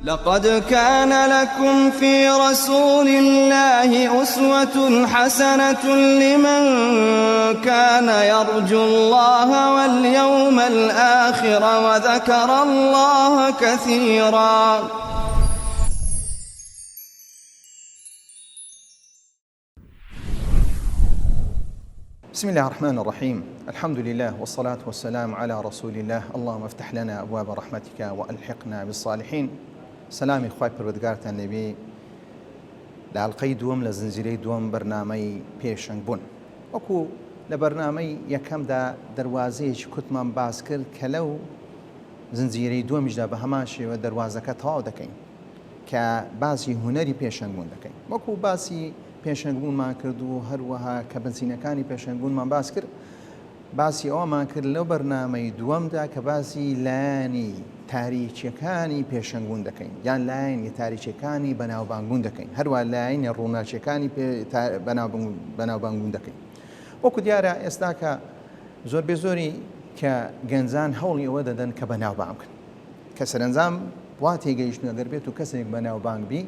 لقد كان لكم في رسول الله أسوة حسنة لمن كان يرجو الله واليوم الآخر وذكر الله كثيرا. بسم الله الرحمن الرحيم. الحمد لله والصلاة والسلام على رسول الله. اللهم افتح لنا أبواب رحمتك وألحقنا بالصالحين. سلامي خواهي پروردگارتان لبي لحلقەی دووەم لە زنجیرەی دووەم بەرنامەی پێشەنگ بوون. وەکو لە بەرنامەی یەکەمدا دەواازەیەکی کوتمان باس کرد کە لەو زنجیرەی دووەمیشدا بە هەمان شێوە دەواازەکە تەواو دەکەین کە باسی هونەری پێشەنگبوون دەکەین. وەکو باسی پێشەنگبوونمان کرد و هەروەها کە بنچینەکانی پێشەنگبوونمان باس کرد، باسی ئەومان کرد لەو بەرنامەی دووەمدا کە باسی لایەنی تاریچیەکانی پێشەنگبوون دەکەین، یان لایەنی تاریچیەکانی بەناوبانگبوون دەکەین، هەروە لایەنی ڕووناچیەکانی بەناوبانگبوون دەکەین. وەکو دیارە ئێستا کە زۆر زۆری کە گەنجان هەوڵی ئەوە دەدەن کە بەناوبانگ بکەن، کە سەرنجام وا تێگەیشتن ئەگەر بێت و کەسێک بەناوبانگ بی،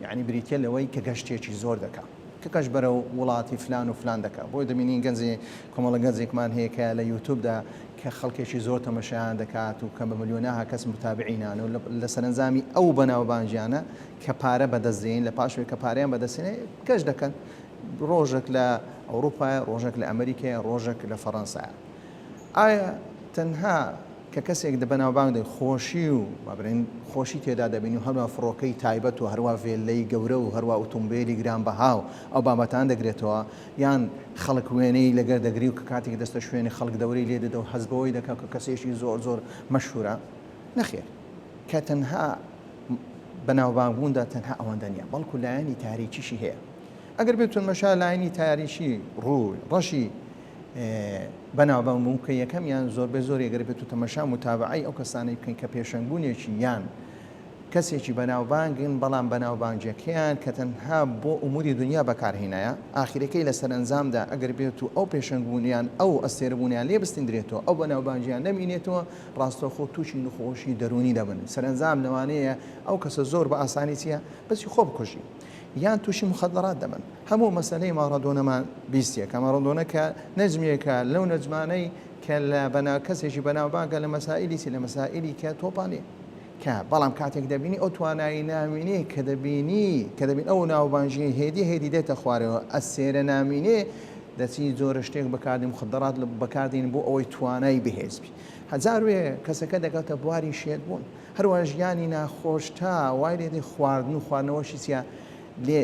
یعنی بریتە لەوەی کە گەشتێکی زۆر دەکات، کە کەش بەرەو وڵاتی فلان و فلان دەکات. بۆی دەبینین گەنجێ کۆمەڵە گەنجێکمان هەیە کە لە یوتیوبدا کە خەڵکێکی زۆر تەمەشایان دەکات و کە بە ملیۆنەها کەس متابعینان و لە سەرنجامی ئەو بەناوبانگیانە کە پارە بەدەستدێن، لە پاشوێ کە پارەیان بەدەستێنێ کەش دەکەن، ڕۆژێک لە ئەوروپا، ڕۆژێک لە ئەمریکا، ڕۆژێک لە فەڕەنسا. ئایا تەنها کە کەسێک بەناوبانگ دەی خۆشی و بابرین خۆشی تێدا دەبین و هەروە فڕۆکەی تایبەت و هەروە ڤێلەی گەورە و هەروە ئۆتۆمبیلی گرانبەها و ئەو بابەتان دەگرێتەوە، یان خەڵک وێنەی لەگەر دەگری و کە کاتێک دەستە شوێنی خەڵک دەوری لێ دەدە و حەز بەوەی دەکات کە کەسێکی زۆر مەشهورە. نەخێر، کە تەنها بەناوبانگبووندا تەنها ئەوەندە نییە، بەڵکو لایەنی تاریکیشی هەیە. ئەگەر بێتون مەشا لایەنی تاریکی ڕووی ڕەشی بەناوبانگبوون کە یەکەمیان زۆر ئەگەر بێت و تەمەشا متابعەی ئەو کەسانەی بکەین کە پێشەنگبوونێکی یان کەسێکی بەناوبانگن، بەڵام بەناوبانگیەکەیان کە تەنها بۆ ئوموری دنیا بەکارهێنایە، ئاخرەکەی لە سەرنجامدا ئەگەر بێت و ئەو پێشەنگبوونیان ئەو ئەستێرەبوونیان لێ بستیندرێتەوە، ئەو بەناوبانگیان نەمینێتەوە، ڕاستەوخۆ تووشی نەخۆشی دەرونی دەبن. سەرنجام لەوانەیە ئەو کەسە زۆر بە ئاسانی چیە بەسی خۆ بکوژی، یان تووشی مخدرات دەبن. هەموو مەسەلەی مارادۆنەمان بیستیە کە مارادۆنە کە نەجمێکە لەو نەجمانەی کە لە کەسێکی بەناوبانگە لە مەسائلی کە تۆپانێ، کە بەڵام کاتێک دەبینی ئەو توانایی نامینێ کە دەبین ئەو ناوبانگی هێدی دێتە خوارەوە، ئەسێرە نامینێ دەچی زۆر شتێک بەکاردی مخدرات بەکاردین بۆ ئەوەی توانایی بهێزبی. هەزاروێ کەسەکە دەگاتە بواری شێتبوون، هەروە ژیانی ناخۆش تا وای لێدەی خواردن و خواردنەوەشی چیە لێ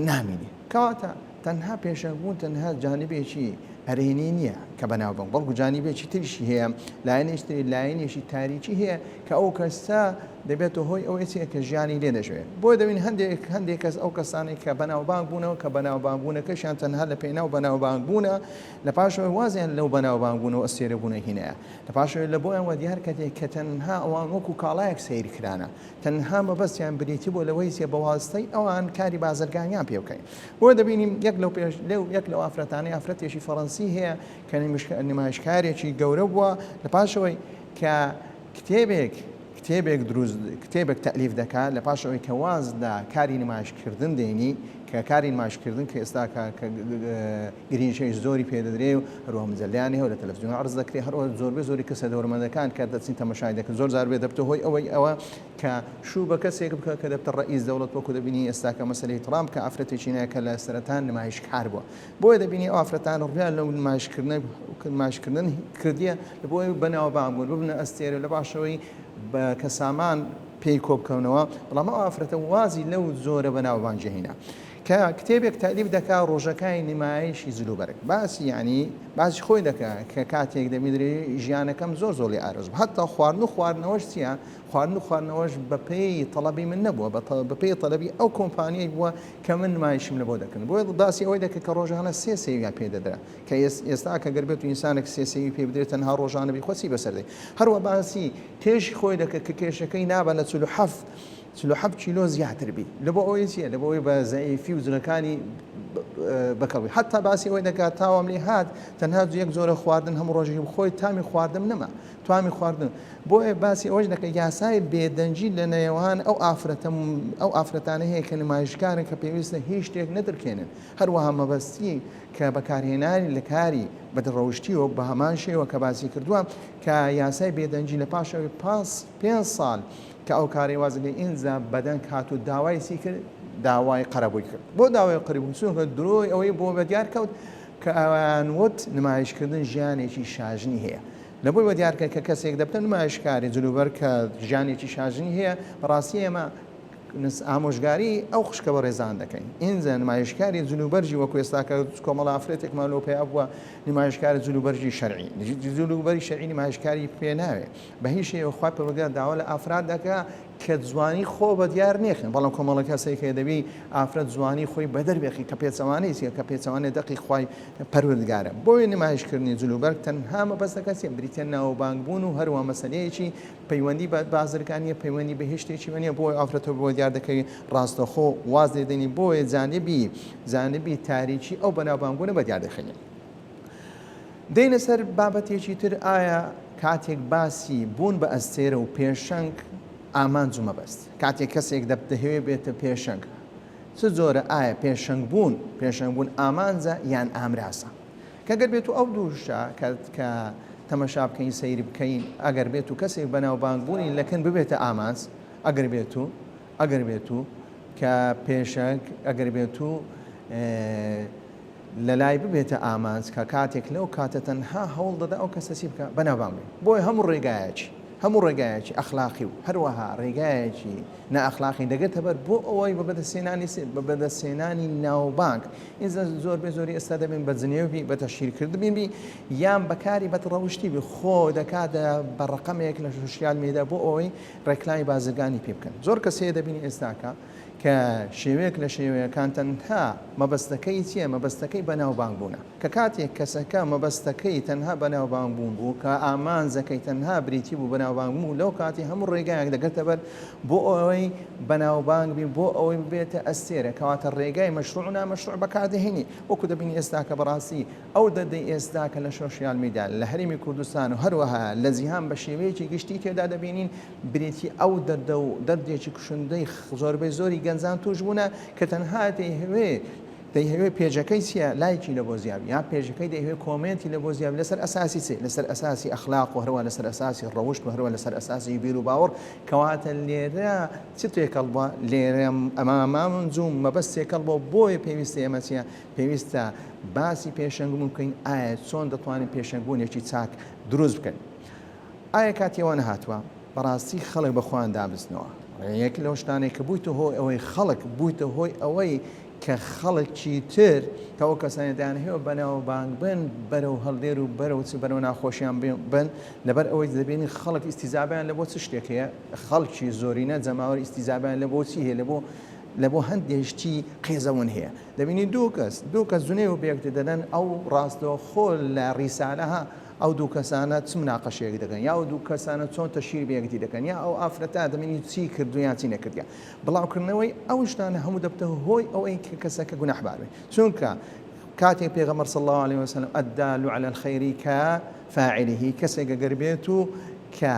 نامینێ. کەواتە تەنها پێشەنگبوون تەنها جانبێکی هەرێنی نییە کە بەناوبانگ، بەڵکو جانبێکی تریشی هەیە، لایەنێکی تاریکی هەیە کە ئەو کەسە دەبێتە هۆی ئەوەی کە ژیانی لێ دەژوێت. بۆی دەبین هەندێک کەس ئەو کەسانی کە بەناوبانگ بوونەوە کە بەناوبانگبوونەکەشیان تەنها لە پێناو بەناوبانگبوونە، لە پاشەوەی وازیان لەو بەناوبانگبوونەوە ئەستێرەبوونە هینەیە، لە پاشەوەی لە بۆیان وە دیار کە تەنها ئەوان وەکو کاڵایەک سەیرکرانە، تەنها مەبەستیان بریتی بۆ لەوەی بە واسطەی ئەوان کاری بازرگانیان پێ بکەین. بۆ دەبینیم یەک لەو ئافرەتانەی ئافرەتێکی فەڕەنسی هەیە کە نمایشکارێکی گەورە بووە، لە پاشەوەی کە کتێبێک تەلیف دەکات، لە پاشەوەی کە وازدا کاری نمایشکردن دێنی، کە کاری نمایشکردن کە ئێستا گرنگی زۆری پێدەدرێ و هەروە مجەللایانی هەیە و لە تەلەڤیزیۆن عرض دەکرێت، هەروە زۆری کەسە دەوڵەمەندەکان کە دەچین تەماشای دەکەن زۆر جار بێ دەبتە هۆی ئەوە کە شوو بە کەسێک بکە کە دەبتە ڕئیس دەوڵەت، وەکو دەبینی ئێستا کە مەسەلەی ترامپ کە ئافرەتێکی نایە لە سەرەتان نمایشکار بووە. بۆیە دەبینی ئەو ئافرەتان ڕویان لەو نمایشکردن کردیە لە بۆی بەناوبانگبوون ببنە ئەستێرە، لە باشەوەی بە کە سامان پێی کۆبکەونەوە، بەڵام ئەو ئافرەتە وازی لەو زۆرە بەناوبانگی هێنا. کە کتێبێک تەلیف دەکات ڕۆژەکانی نمایشی جلوبەرگ، باسی خۆی دەکات کە کاتێک دەمیدرێ ژیانەکەم زۆر لێ ئارەز بوو، هەتا خواردنەوەش چییە؟ خواردنەوەش بە پێی تەڵەبی من نەبووە، بە پێی تەڵەبی ئەو کۆمپانیای بووە کە من نمایشم لە بۆ دەکەن. بۆیە باسی ئەوەی دەکە کە ڕۆژانە سێ سێویان پێ دەدرا، کە ئێستا کە گەر بێت و ئینسانێک سێ سێوی پێ بدرێت تەنها ڕۆژانە بی خۆچی بەسەردەی. هەروە باسی کێشی خۆی دەکە کە کێشەکەی نابە لە 47 کیلۆ زیاتر بی، لە بۆ ئەوەی چیە؟ لە بۆەوەی بە زەعیفی و جنەکانی بەکەڵی، حتا باسی ئەوەی دەکات تاوام لێ هات تەنها یەک زۆرە خواردن هەموو ڕۆژێکی خۆی تامی خواردم نەما، توامی خواردن بۆیە باسی ئەوەش دەکە یاسای بێدەنجی لە نێوان ئەو ئافرەتانە هەیە کە نمایشکارن کە پێویستە هیچ شتێک نەدرکێنن هەروەها مەبەستی کە بەکارهێنانی لە کاری بەدڕەوشتی وەک بە هەمان شێوە کە باسی کردووە کە یاسای بێدەنجی لە پاشەوەی 5 ساڵ کە ئەو کارێ وازگەی ئینجا بەدەنگ هات و داوای سی کرد داوای قەرەبووی کرد بۆ داوای قەرەبووی چونکە درۆی ئەوەی بۆ بەدیار کەوت کە ئەوان وت نمایشکردن ژیانێکی شاژنی هەیە لە بۆی بە دیارکە کە کەسێک دەبتە نمایشکاری جلوبەر کە ژیانێکی شاژنی هەیە بەڕاستی ئێمە ئامۆژگاری ئەو خوشکە بە ڕێزان دەکەین ئینجا نمایشکاری جلوبەرجی وەکو ئێستاکە کۆمەڵ ئافرەتێکمان لۆ پێیا بووە نمایشکاری جلوبەرجی شەرعی جلوبەری شەرعی نمایشکاری پێ ناوێ بە هیچ شێوە خوا پەروەردگار داوا لە ئافراد دەکا کە جوانی خۆ بە دیار نێخن بەڵام کۆمەڵە کەسێک کە دەبی ئافرەت جوانی خۆی بەدەربێخی کە پێچەوانەی کە پێچەوانێ دەقی خوای پەروەردگارە بۆیە نمایشکردنی جلوبەر تەنها مەبەستە کەسێک بریتە ناوبانگبوون و هەروە مەسەلەیەکی پەیوەندی بە بازرگانیە پەیوەندی بە هێشتێکی وەنیە بۆی ئافرەتەوە بۆ دیار دەکەی ڕاستەخۆ واز لێدەنی بۆیە جانبی تاریکی ئەو بەناوبانگبوونە بە دیار دەخەنێت دەینە سەر بابەتێکی تر ئایا کاتێک باسی بوون بە ئەستێرە و پێشەنگ ئامانج و مەبەست کاتێک کەسێک دەبدەهەوێ بێتە پێشەنگ چ جۆرە ئایا پێشەنگ بوون ئامانجە یان ئامراسە کەگەر بێت و ئەو دووشە کە تەمەشا بکەین سەیری بکەین ئەگەر بێت و کەسێک بەناوبانگبوونی لەکەن ببێتە ئامانج ئەگەر بێت و کە پێشەنگ ئەگەر بێت و لە لای ببێتە ئامانج کە کاتێک لەو کاتە تەنها هەوڵ دەدا ئەو کەسەسی بکە بەناوبانگ بۆی هەموو ڕێگایەکی ئەخلاقی و هەروەها ڕێگایەکی نائەخلاقی دەگێتە بەر بۆ ئەوەی بە بەدەستێنانی ناوبانگ ئینجا زۆر زۆری ئێستا دەبین بە جنێوی بە تەشیرکردبین یان بەکاری بەڕەوشتی بی خۆ دەکاتە بە ڕقەمێک لە سوشیال میدیا بۆ ئەوەی ڕێکلامی بازرگانی پێ بکەن زۆر کەسەیە دەبینی ئێستاکە کە شێوەیەک لە شێوەیەکان تەنها مەبەستەکەی چییە مەبەستەکەی بەناوبانگ بوونە کە کاتێک کەسەکە مەبەستەکەی تەنها بەناوبانگ بوون بوو کە ئامانجەکەی تەنها بریتی بوو بەناوبانگ بوو لەو کاتی هەموو ڕێگایەک دەگەتە بەر بۆ ئەوەی بەناوبانگ بی بۆ ئەوەی بێتە ئەستێرە کەواتە ڕێگای مەشروع و نامەشروع بەکاردەهێنی وەکو دەبینی ئێستا کە بەڕاستی ئەو دەدەی ئێستا کە لە سۆشیال میدیا لە هەرێمی کوردستان و هەروەها لە جیهان بە شێوەیەکی گشتی تێدا دەبینین بریتی ئەو دەردە و دەردێکی کوشندەی زۆربەی زۆری گەنجان توش بوونە کە تەنها دەیهەوێ پێجەکەی چیە لایکی لە بۆ زیابی یا پێژەکەی دەیهوێ کۆمنتی لە بۆ زیابی لەسەر ئەساسی چێ لەسەر ئەساسی ئەخلاق و هەروە لەسەر ئەساسی ڕەوشت و هەروە لەسەر ئەساسی بیر و باوەڕ کەواتە لێرە چ تێکەڵ بووە لێرە ئەمامامون زوم مەبەست تێکەڵ بۆ بۆیە پێویستە ئێمە چیە پێویستە باسی پێشەنگبوون بکەین ئایا چۆن دەتوانین پێشەنگبوونێکی چاک دروست بکەین ئایا کاتیەوە نەهاتووە بەڕاستی خەڵک بەخۆیان دابستنەوە یەک لەو شتانێک کە بوویتە هۆی ئەوەی خەڵک بوویتە هۆی ئەوەی کە خەڵکی تر کە ئەو کەسانێدان هەیە بەناوبانگ بن بەرەو هەڵدێر و بەرەو ناخۆشیان بن لەبەر ئەوەی دەبێنی خەڵک ئیستیزابیان لە بۆ چ شتێک هەیە خەڵکی زۆرینە جەماوەری ئیستیزابیان لە بۆ چی هەیە لە بۆ هەندێشتی قێزەون هەیە دەبینی دوو کەس جونێ و بێکتە دەدەن ئەو ڕاستەوە خۆ لە ڕیسانەها ئەو دوو کەسانە چ مناقەشەیەک دەکەن یا ئەو دوو کەسانە چۆن تەشیر بەیەکتی دەکەن یا ئەو ئافرەتە دەمێنی چی کردویان چی نەکردیا بڵاوکردنەوەی ئەو شتانە هەموو دەبتە هۆی ئەوەی کە کەسەکە گوناحبار بێت چونکە کاتێک پێغەمبەر صلی الله عليه وسلم الدال على الخير كفاعله کەسێک ئەگەر بێت و کە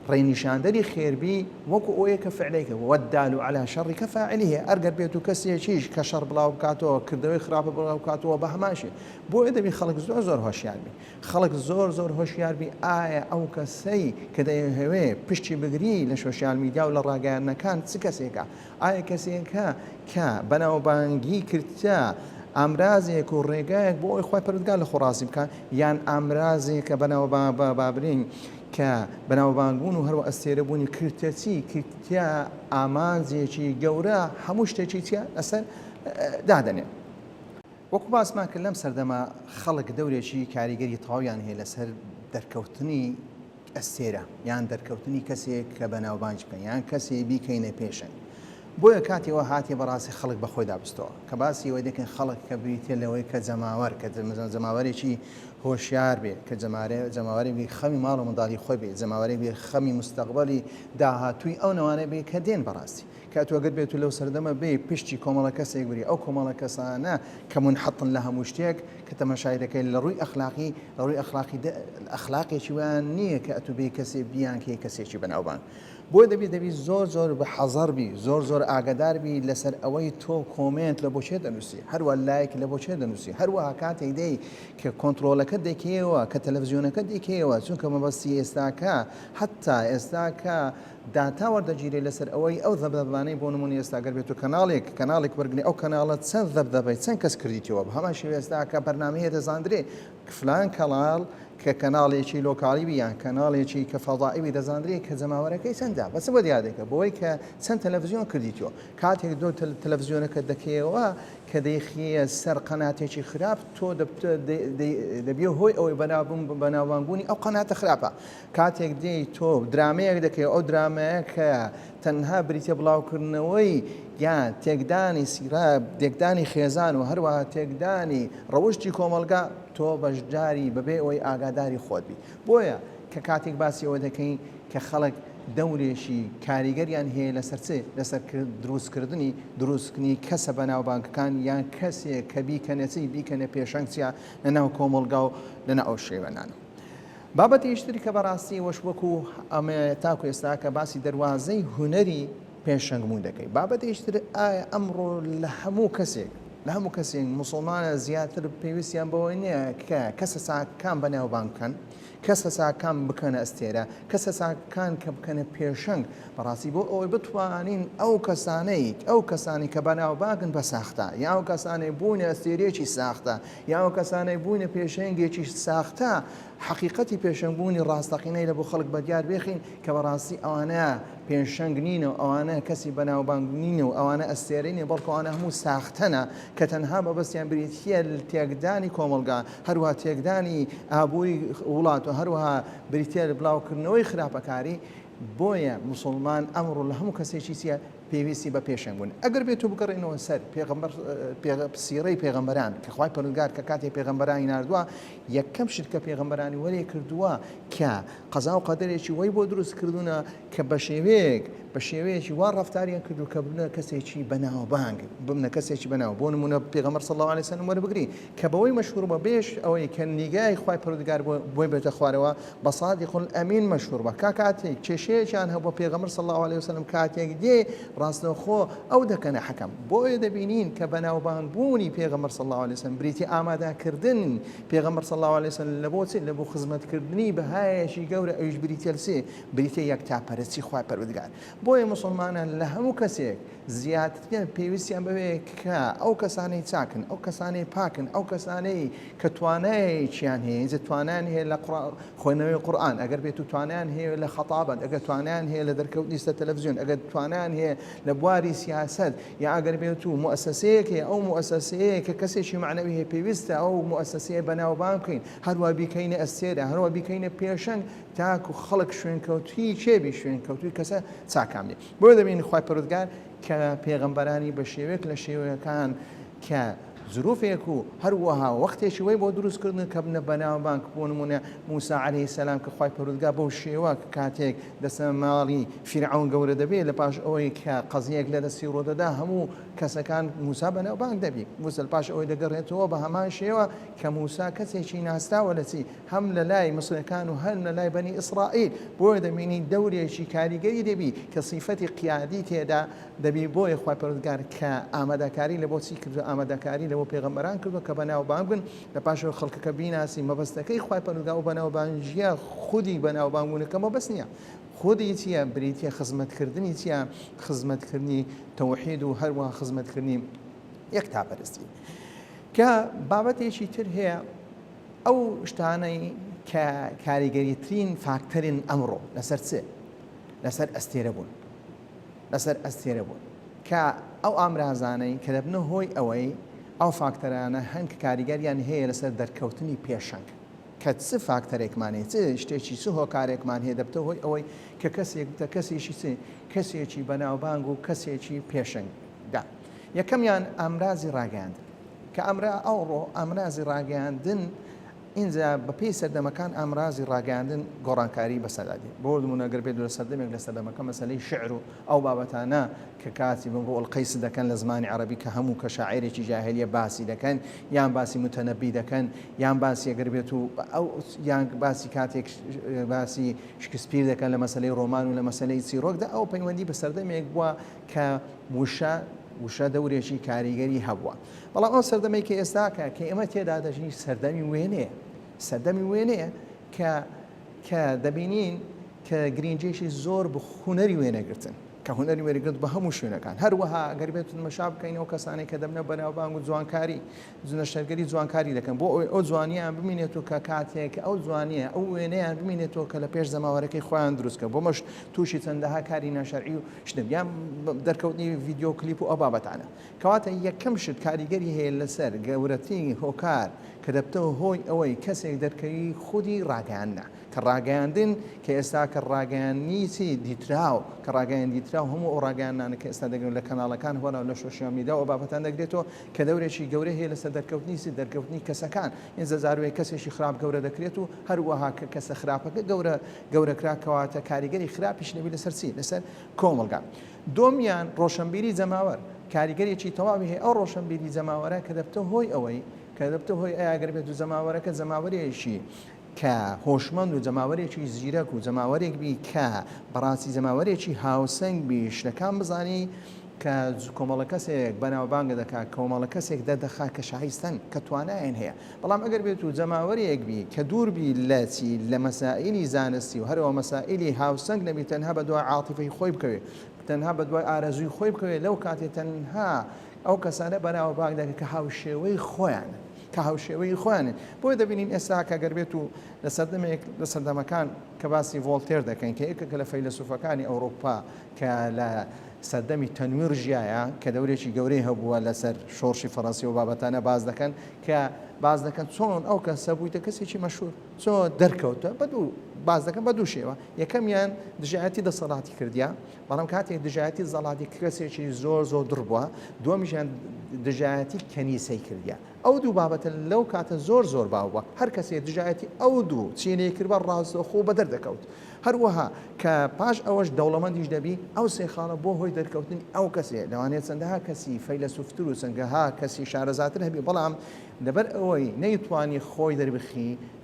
ڕێنیشاندەری خێربی وەکو ئەوەیە کە فعلەیەکە والدال على شر كفاعله ئەگەر بێت و کەسێکیش کە شەڕ بڵاو بکاتەوە کردەوەی خراپە بڵاو بکاتەوە بە هەماشێ بۆیە دەبی خەڵک زۆر هۆشیار بی خەڵک زۆر هۆشیار بی ئایا ئەو کەسەی کە دەیەوێ پشتی بگری لە سۆشیال میدیا و لە ڕاگەیاندنەکان چ کەسێکە ئایا کەسێکە کە بەناوبانگی کردە ئامرازێک و ڕێگایەک بۆ ئەوی خۆی پەروەردگار لە خۆڕازی بکات یان ئامرازێک کە بابرین کە بەناوبانگبوون و هەروە ئەستێرەبوونی کردەچی کردیا ئامانجێکی گەورە هەموو شتێکی چیە لەسەر دادەنێ وەکو باسمان کرد لەم سەردەما خەڵک دەورێکی کاریگەری تەواویان هەیە لەسەر دەرکەوتنی ئەستێرە یان دەرکەوتنی کەسێک کە بەناوبانگ بکەن یان کەسێ بیکەینە پێشەنگ بۆیە کاتیەوە هاتیە بەڕاستی خەڵک بەخۆی دابستەوە کە باسی ئەوەی دەکەن خەڵک کە بریتێ لەوەی کە جەماوەر کە زەماوەرێکی هۆشیار بێ کە جەماوەری بێ خەمی ماڵ و منداڵی خۆی بێ جەماوەری بێ خەمی مستەقبەلی داهاتووی ئەو نەوانە بێ کە دێن بەڕاستی کە تۆگەر بێت و لەو سەردەمە بێ پشتی کۆمەڵە کەسێک بری ئەو کۆمەڵە کەسانە کە منحەتن لە هەموو شتێک کە تەماشای دەکەی لە ڕووی ئەخلاقێکی ویان نییە کە ئەتو بێ کەسێ بیان کە کەسێکی بەناوبان بۆ دەبی زۆر بە حەزەر بی زۆر ئاگادار بی لەسەر ئەوەی تۆ کۆمنت لە بۆچێ دەنووسی هەروە لایک لە بۆچێ دەنووسی هەروەها کاتێک دەی کە کۆنتترۆلەکە دەکەوە کە تەلەڤزیۆنەکە دەکەوە چونکە مەبەستی ئێستاکە حتا ئێستاکە داتا وەردەگیرێ لەسەر ئەوەی ئەو دەبدەبانەی بۆ نمونی ئێستاگەر بێت و کەناڵێک وەرگنی ئەو کەناڵە چەند دەبدەبێت چەند کەس کردیتەوە بە هەمان شێوە ئێستاکە بەرنامەیە دەزاندرێ فلان کەناڵ کە کەناڵێکی لۆکاڵی بیان کەناڵێکی کە فەضائیوی دەزاندرێت کە جەماوەرەکەی چەندە بەس بۆ دیادێکە بۆی کە چەند تەلەڤزیۆن کردیتەوە کاتێک دۆ تەلەڤزیۆنەکە دەکەیەوە کە دەیخیە سەر قەناتێکی خراپ تۆ دەبیە هۆی ئەوەی بەناوبانبوونی ئەو قەناتە خراپە کاتێک دێی تۆ درامەیەک دەکەی ئەو درامەیە کە تەنها بریتە بڵاوکردنەوەی یان تێکدانی سیراب تێکدانی خێزان و هەروەها تێکدانی ڕەوشتی کۆمەلگا تۆ بەشداری بەبێ ئەوەی ئاگاداری خۆت بی بۆیە کە کاتێک باسی ئەوە دەکەین کە خەڵک دەورێشی کاریگەریان هەیە لەسەر چێ لەسەر دروستکردنی کەسە بەناوبانکەکان یان کەسێک کە بیکەنەچی بیکەنە پێشەنگچیا لەناو کۆمەلگا و لەناو ئەو شێوەنانە بابەتی یشتری کە بەڕاستی وەش وەکو ئەمە تاکو ئێستا کە باسی دەواازەی هونەری پێشەنگمون دەکەی بابەتی یشتر ئایا ئەمڕۆ لە هەموو کەسێک مسلمانە زیاتر پێویستیان بەوەی نییە کە کەسە ساکان بەناوبان بکەن کەسە ساکان بکەنە ئەستێرە کەسە ساکان کە بکەنە پێشەنگ بەڕاستی بۆ ئەوەی بتوانین ئەو کەسانی کە بەناوبانگن بە ساختە یا ئەو کەسانەی بوونە ئەستێرێکی ساختە یا ئەو کەسانەی بوونە پێشەنگێکی ساختە حقیقەتی پێشەنگبوونی ڕاستەقینەی لە بۆ خەڵک بەدیار بێخین کە بەڕاستی ئەوانە پێشەنگ نینە و ئەوانە کەسی بەناوبانگ نینە و ئەوانە ئەستێرینە بەڵکو ئەوانە هەموو ساختەنە کە تەنها بەبەستیان بریتە تێکدانی کۆمەلگا هەروەها تێکدانی ئابووری وڵات و هەروەها بریتە لە بڵاوکردنەوەی خراپەکاری بۆیە مسلمان ئەمڕۆ لە هەموو کەسێکی چیە پێویستی بە پێشەنگبوون ئەگەر بێت و بگەڕێنەوە سەر سیرەی پێغەمبەران کە خوای پەروەردگار کە کاتێک پێغەمبەرانی ناردووە یەکەم شت کە پێغەمبەرانی وەرێ کردووە کە قەزا و قەدەرێکی وەی بۆ دروست کردوونە کە بە شێوەیەکی وا ڕەفتاریان کردو کە بنە کەسێکی بەناوبانگ ببنە کەسێکی بەناو بۆ نمونە پێغەمبەر صلی الله علیه و سلم وەربگری کە بەوەی مەشهور بە بێش ئەوەی کە نیگای خوای پەروەردگار بۆی بێتە خوارەوە بە صادق الئەمین مەشهور بە کاتێک کێشەیەکیان هەبوو پێغەمبەر صلی الله علیه و سلم کاتێک دێ ڕاستەوخۆ ئەو دەکەنە حەکەم بۆیە دەبینین کە بەناوبانگبوونی پێغەمبەر صلی الله علیه و سلم بریتی ئامادەکردن پێغەمبەر صلی الله علیه و سلم لە بۆ چی لە بۆ خزمەتکردنی بەهایەکی گەورە ئەویش بریتە لسێ بریتە یەکتاپەرستی خوای پەروەردگار بۆیە مسلمانان لە هەموو کەسێک زیاتر پێویستیان بەوێ کە ئەو کەسانەی چاکن ئەو کەسانەی پاکن ئەو کەسانەی کە توانایەکیان هەیە توانیان هەیە لە خوێندنەوەی قورئان ئەگەر بێت و توانیان هەیە لە خەتابەت ئەگەر توانیان هەیە لە دەرکەوتنی تەلەڤیزیۆن ئەگەر توانیان هەیە لە بواری سیاسەت یا ئەگەر بێت و مؤسسەیەک هەیە ئەو مؤسسەیە کە کەسێکی معنەوی هەیە پێویستە ئەو مؤسسەیە بەناوبانگ بکەین هەروە بیکەینە ئەستێرە هەروە بیکەینە پێشەنگ تاکو خەڵک شوێنکەوتوی چێبی شوێنکەوتوی کەسە چاکام لێ بۆ دەبین خوای پەروەردگار کە پێغەمبەرانی بە شێوەیەک لە شێوەیەکان کە ظروفێک و هەروەها وەختێکی وەی بۆ دروستکردن کە بنە بەناوبانگ بۆ نمونە موسا عەلەیهی سەلام کە خوای پەروەردگار بەو شێوە کاتێک دەستە ماڵی فیرعەون گەورە دەبێت لە پاش ئەوەی کە قەزیەک لە دەستی ڕۆدەدا هەموو کەسەکان موسا بەناوبانگ دەبێت موسا لە پاش ئەوەی دەگەڕێتەوە بە هەمان شێوە کە موسا کەسێکی ناستاوە لە چی هەم لە لای مسلمەکان و هەم لە لای بەنی ئیسرائیل بۆیە دەبینی دەورێکی کاریگەری دەبی کە سیفەتی قیادی تێدا دەبی بۆیە خوای پەروەردگار کە ئامادەکاری لە بۆ چی کردو ئامادەکاری لە بۆ پێغەمبەران کردو کە بەناوبانگ بن لە پاشەوە خەڵکەکە بیناسی مەبەستەکەی خوای پەروەردگار و بەناوبانگیە خودی بەناوبانگبوونەکە مەبەست نییە خودی چییە بریتە خزمەتکردنی چییە خزمەتکردنی تەوحید و هەروەها خزمەتکردنی یەکتاپەرستی کە بابەتێکی تر هەیە ئەو شتانەی کە کاریگەریترین فاکتەرین ئەمڕۆ لەسەر چێ لەسەر ئەستێرە بوون کە ئەو ئامرازانەی کە دەبنە هۆی ئەوەی ئەو فاکتەرانە هەنگ کاریگەریان هەیە لەسەر دەرکەوتنی پێشەنگ کە چ فاکتەرێکمانێ چ شتێکی چ هۆکارێکمان هەیە دەبتە هۆی ئەوەی کە کەسێک بتە کەسێکی چ کەسێکی بەناوبانگ و کەسێکی پێشەنگدا یەکەمیان ئامرازی ڕاگەاندن کە ئەمرازی ڕاگەاندن اینجا بەپێی سەردەمەکان ئامرازی ڕاگەاندن گۆڕانکاری بەسەدادێ بۆ نمونەگەر بێت لە سەردەمێک لە سەردەمەکە مەسەلەی شعر و ئەو بابەتانە کە کاتی بمڕۆ ئەڵقەیس دەکەن لە زمانی عەرەبی کە هەموو کە شاعیرێکی جاهلیە باسی دەکەن یان باسی متەنەبی دەکەن یان باسی ئەگەر بێت و ئەو یان باسی کاتێک باسی شکسپیر دەکەن لە مەسەلەی ڕۆمان و لە مەسەلەی چیرۆکدا ئەو پەیوەندی بە سەردەمێک بووە کە وشە دەورێکی کاریگەری هەبووە بەڵام ئەو سەردەمەی کە ئێستاکە کە ئێمە تێدا دەژین سەردەمی وێنەیە کە دەبینین کە گرنگجێکی زۆر بە هونەری وێنەگرتن کە هونەری وێنەگرت بە هەموو شوێنەکان هەروەها ئەگەر بێت مەشا بکەینەوە کەسانێک کە دەبنە بەناوبانگ و جوانکاری نەشتەرگەری جوانکاری دەکەن بۆ ئەو جوانیان ببینێتەوە کە کاتێک ئەو جوانیە ئەو وێنەیان ببینێتەوە کە لە پێش زەماوەرەکەی خۆیان دروستکە بۆ مەش تووشی چەندەها کاری ناشەرعی و شتم یان دەرکەوتنی ڤیدیۆ کلیپ و ئەو بابەتانە کەواتە یەکەم شت کاریگەری هەیە لەسەر گەورەترین هۆکار کە دەبتەوە هۆی ئەوەی کەسێک دەرکەوی خودی ڕاگەیاندنە کە ڕاگەیاندن کە ئێستا کە ڕاگەیاندنی دیتراو کە ڕاگەیان دیتراو هەموو ئەو ڕاگەیاندانە کە ئێستا دەگرن لە کەناڵەکان هۆنا لە سۆشیال میدیا و بابەتان دەگرێتەوە کە دەورێکی گەورە هەیە لەسەر دەرکەوتنی کەسەکان ئینجا زاروێ کەسێکی خراپ گەورە دەکرێت و هەروەها کە کەسە خراپەکە گەورەکرا کەواتە کاریگەری خراپیش نەبی لەسەر چی لەسەر کۆمەڵگا دومیان ڕۆشنبیری جەماوەر کاریگەریەکی تەواوی هەیە ئەو ڕۆشنبیری جەماوەرە کە دەبتە هۆی ئەوەی کە دەبتە هۆی ئاگەر بێت و جەماوەرەکە جەماوەرێکی کە هۆشمەند و جەماوەرێکی زیرەک و جەماوەرێک بی کە بەڕاستی جەماوەرێکی هاوسەنگ بی شتەکان بزانی کە کۆمەڵە کەسێک بەناوبانگە دەکات کۆمەڵە کەسێک دەردەخات کە شایستن کە توانایان هەیە بەڵام ئەگەر بێت و جەماوەرێک بی کە دووربی لە مەسائلی زانستی و هەروە مەسائلی هاوسەنگ نەبی تەنها بە دوای عاتیفەی خۆی بکەوێت تەنها بە دوای ئارەزووی خۆی بکەوێت لەو کاتێ تەنها ئەو کەسانە بەناوبانگ دەکەن کە هاوشێوەی خۆیان کە هاوشێوەی خۆیانێ بۆی دەبینین ئێستا کە گەر بێت و لە سەردەمەکان کە باسی ڤۆڵتێر دەکەن کە یەکێکە لە فەیلسوفەکانی ئەوروپا کە لە سەردەمی تەنویر ژیایە کە دەورێکی گەورەی هەبووە لەسەر شۆڕشی فەڕەنسی و بابەتانە باز دەکەن کە باز دەکەن چۆن ئەو کەسە بوویتە کەسێکی مەشهور چۆن دەرکەوتە باز دەکەن بە دوو شێوە یەکەمیان دژایەتی دەسەڵاتی کردیا بەڵام کاتێک دژایەتی دەسەڵاتی کەسێکی زۆر دڕ بووە دووەمیشیان دژایەتی کەنیسەی کردیا ئەو دوو بابەتە لەو کاتە زۆر باو بووە هەر کەسێک دژایەتی ئەو دوو چینەی کرد بە ڕاستەخۆ بە دەردەکەوت هەروەها کە پاش ئەوەش دەوڵەمەندیش دەبی ئەو سێ خاڵە بۆ هۆی دەرکەوتنی ئەو کەسێ لەوانێت چەندەها کەسی فەیلسوفتر و چەندەها کەسی شارەزاتر هەبی بەڵام لەبەر ئەوەی نەیتوانی خۆی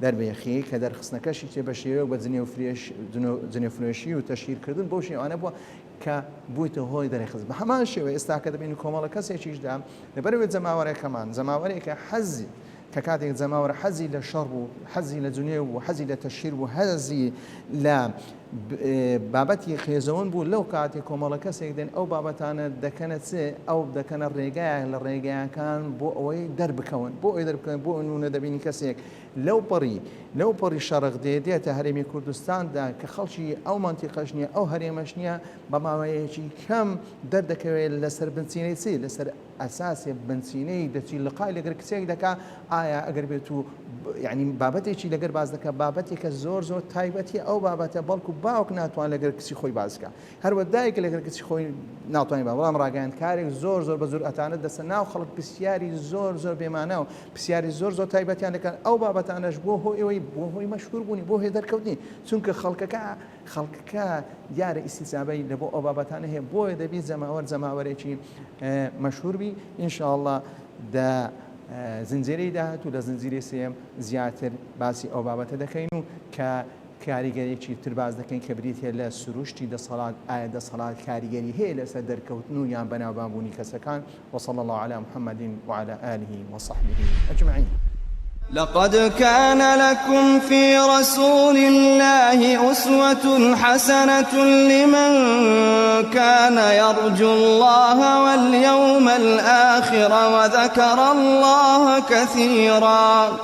دەربێخی کە دەرخستنەکەشی تێ بە شێوە بە جنێفرۆشی و تەشیرکردن بۆ شێوانە بووە کە بوویتە هۆی دەرەخست بە هەمان شێوە ئێستا کە دەبین کۆمەڵە کەسێکیشدا لەبەرەوەی جەماوەرەکەمان جەماوەرێکە حەزی کە کاتێک جەماوەرە حەزی لە شەڕ بوو حەزی لە جونێ و حەزی لە تەشیر بوو حەزی لە بابەتی خێزەوەن بوو لەو کاتێک کۆمەڵە کەسێک دێن ئەو بابەتانە دەکەنە چێ ئەو دەکەنە ڕێگایان لە ڕێگایەکان بۆ ئەوەی دەربکەون بۆ ئەنونە دەبینی کەسێک لەو پەڕی شەڕق دێتە هەرێمی کوردستاندا کە خەڵکی ئەو مانتیقەش نییە ئەو هەرێمەش نییە بە ماوەیەکی کەم دەردەکەوێت لەسەر بنچینەی چی لەسەر ئەساسێ بنچینەی دەچی لەقای لەگەر کچێک دەکا ئایا ئەگەر بێت و یعنی بابەتێکی لەگەر باز دەکە بابەتێکە زۆر تایبەتی ئەو بابەتە بەڵکو باوک ناتوان لەگەر کچی خۆی بازکە هەروە دایک لەگەر کچی خۆی ناتوانانی بەڵام ڕاگەیاندکارێک زۆر بە زۆر ئەتانە دەسە ناو خەڵک پرسیاری زۆر بێمانە و پرسیاری زۆر تایبەتیان دەکەن ئەو بابەتانەش بۆ هۆی مەشهور بوونی بۆ هێ دەرکەوتنی چونکە خەڵکەکە دیارە ئیسیزابەی لە بۆ ئەو بابەتانە هەیە بۆیە دەبی جەماوەرێکی مەشهوربی ئینشاءالله زنجیرەی داهاتوو لە زنجیرەی سێم زیاتر باسی ئەو بابەتە دەکەین و کە کاریگەریەکی تر باز دەکەین کە بریتێ لە سروشتی دەسەڵات ئایا دەسەڵات کاریگەری هەیە لەسەر دەرکەوتن و یان بەناوبانبوونی کەسەکان وصلى الله على محمد وعلى آله وصحبه أجمعين. لقد كان لكم في رسول الله أسوة حسنة لمن كان يرجو الله واليوم الآخر وذكر الله كثيرا.